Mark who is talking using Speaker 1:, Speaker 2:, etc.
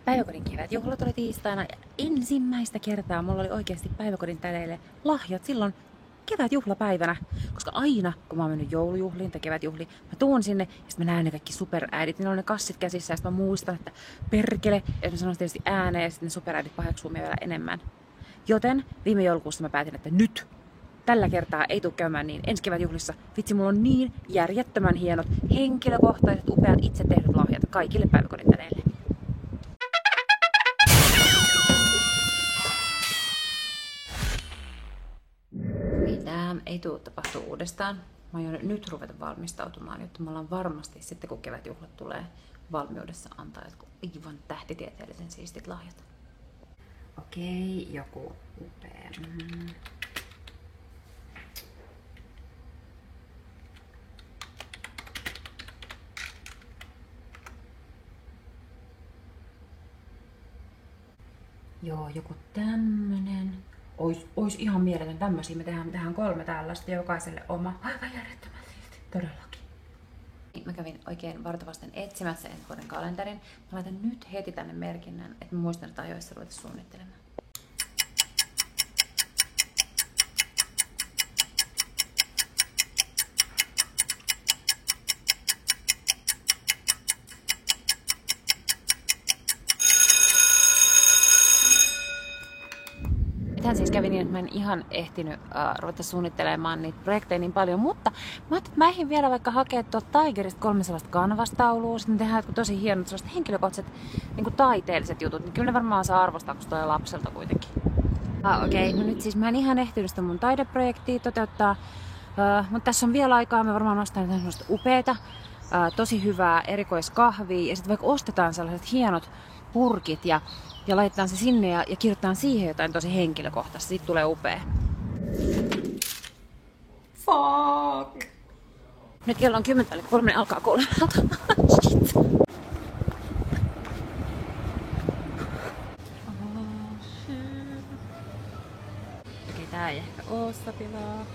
Speaker 1: Päiväkodin kevätjuhlat oli tiistaina ja ensimmäistä kertaa mulla oli oikeasti päiväkodin tädeille lahjat silloin kevätjuhlapäivänä. Koska aina kun mä oon mennyt joulujuhliin tai kevätjuhliin, mä tuun sinne ja sit mä näen ne kaikki superäidit. Niillä on ne kassit käsissä ja sit mä muistan, että perkele. Ja mä sanon tietysti ääneen ja sitten ne superäidit paheksuu vielä enemmän. Joten viime joulukuussa mä päätin, että nyt tällä kertaa ei tule käymään niin ensi kevätjuhlissa. Vitsi, mulla on niin järjettömän hienot, henkilökohtaiset, upeat, itse tehdyt lahjat kaikille päiväkodin tädeille. Mitään ei tule tapahtua uudestaan. Mä aion nyt ruveta valmistautumaan, jotta me ollaan varmasti sitten kun kevätjuhlat tulee valmiudessa antaa jotkut aivan tähtitieteellisen siistit lahjat. Okei, joku upea. Joo, joku tämmönen. Ois ihan mieletön tämmösiä. Me tehdään 3 tällaista ja jokaiselle oma. Aivan järjettömän siisti. Todellakin. Mä kävin oikein vartavasten etsimässä ensi vuoden kalenterin. Mä laitan nyt heti tänne merkinnän, että mä muistan, että ajoissa ruveta suunnittelemaan. Tähän siis kävi niin, että mä en ihan ehtinyt ruveta suunnittelemaan niitä projekteja niin paljon, mutta mä ajattelin, että mä ehdin vielä vaikka hakea tuolta Tigerista 3 sellaista kanvastaulua, sitten tehdään jotkut tosi hienot sellaiset henkilökohtaiset niin taiteelliset jutut, niin kyllä ne varmaan saa arvostaa, kun se tulee lapselta kuitenkin. Okei, no nyt siis mä en ihan ehtinyt sitä mun taideprojektia toteuttaa, mutta tässä on vielä aikaa, mä varmaan ostan jotain sellaista upeata, tosi hyvää erikoiskahvia ja sitten vaikka ostetaan sellaiset hienot purkit ja laitetaan se sinne ja kirjoitetaan siihen jotain tosi henkilökohtaista. Siitä tulee upea. Fuck! Nyt kello on 10:03, alkaa 3. Okei, tää ei ehkä oo sopivaa.